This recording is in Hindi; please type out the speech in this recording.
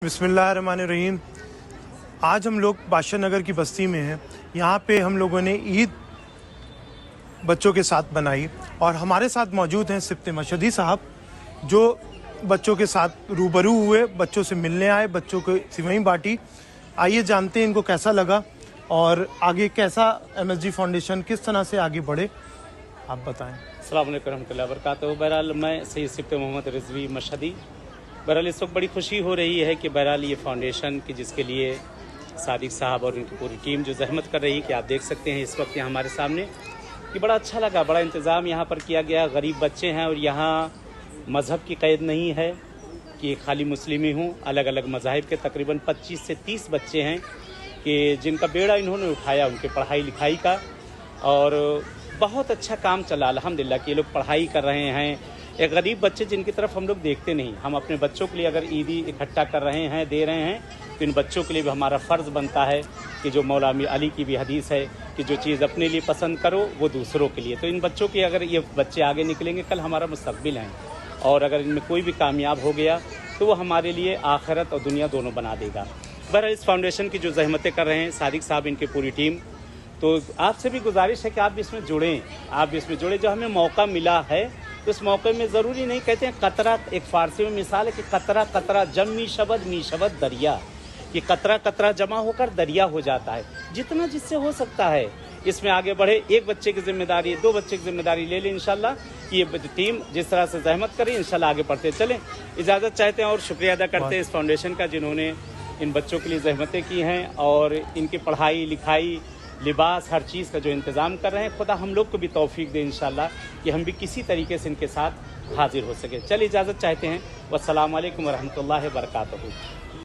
बिस्मिल्लाहिर्रहमानिर्रहीम। आज हम लोग बादशाह नगर की बस्ती में हैं। यहाँ पे हम लोगों ने ईद बच्चों के साथ बनाई और हमारे साथ मौजूद हैं सिफ्त मशहदी साहब, जो बच्चों के साथ रूबरू हुए, बच्चों से मिलने आए, बच्चों को सिवई बांटी। आइए जानते हैं इनको कैसा लगा और आगे कैसा MSG फाउंडेशन किस तरह से आगे बढ़े, आप बताएं। अस्सलाम वालेकुम रहमतुल्लाहि व बरकातहू। बहरहाल मैं सैयद सिफ्त मोहम्मद रिजवी मशहदी। बहरहाल इस वक्त बड़ी खुशी हो रही है कि बहरहाल ये फाउंडेशन कि जिसके लिए सादिक साहब और उनकी पूरी टीम जो जहमत कर रही है कि आप देख सकते हैं इस वक्त यहाँ हमारे सामने, कि बड़ा अच्छा लगा, बड़ा इंतज़ाम यहाँ पर किया गया। गरीब बच्चे हैं और यहाँ मज़हब की क़ैद नहीं है कि खाली मुस्लिम ही हूँ, अलग अलग मज़ाहिब के तकरीबन 25 से 30 बच्चे हैं कि जिनका बेड़ा इन्होंने उठाया उनके पढ़ाई लिखाई का, और बहुत अच्छा काम चला अल्हम्दुलिल्लाह कि ये लोग पढ़ाई कर रहे हैं। एक गरीब बच्चे जिनकी तरफ हम लोग देखते नहीं, हम अपने बच्चों के लिए अगर ईदी इकट्ठा कर रहे हैं, दे रहे हैं, तो इन बच्चों के लिए भी हमारा फ़र्ज़ बनता है कि जो मौला अली की भी हदीस है कि जो चीज़ अपने लिए पसंद करो वो दूसरों के लिए। तो इन बच्चों के अगर ये बच्चे आगे निकलेंगे, कल हमारा मुस्तक़बिल है, और अगर इनमें कोई भी कामयाब हो गया तो वो हमारे लिए आखिरत और दुनिया दोनों बना देगा। बहरहाल इस फाउंडेशन की जो जहमतें कर रहे हैं सादिक साहब, इनकी पूरी टीम, तो आपसे भी गुजारिश है कि आप भी इसमें जुड़ें, आप भी इसमें जुड़ें। जो हमें मौका मिला है तो इस मौके में ज़रूरी नहीं, कहते हैं कतरा, एक फ़ारसी में मिसाल है कि कतरा कतरा जम मी शबद दरिया, कि कतरा कतरा जमा होकर दरिया हो जाता है। जितना जिससे हो सकता है इसमें आगे बढ़े। एक बच्चे की जिम्मेदारी, 2 बच्चे की जिम्मेदारी ले लें इंशाल्लाह, कि ये टीम जिस तरह से जहमत करें इंशाल्लाह आगे बढ़ते चलें। इजाज़त चाहते हैं और शुक्रिया अदा करते हैं इस फाउंडेशन का जिन्होंने इन बच्चों के लिए जहमतें की हैं और इनकी पढ़ाई लिखाई, लिबास, हर चीज़ का जो इंतज़ाम कर रहे हैं। खुदा हम लोग को भी तौफीक दे इंशाल्लाह कि हम भी किसी तरीके से इनके साथ हाजिर हो सके। चल इजाज़त चाहते हैं। वस्सलाम वालेकुम व रहमतुल्लाहि व बरकातहू।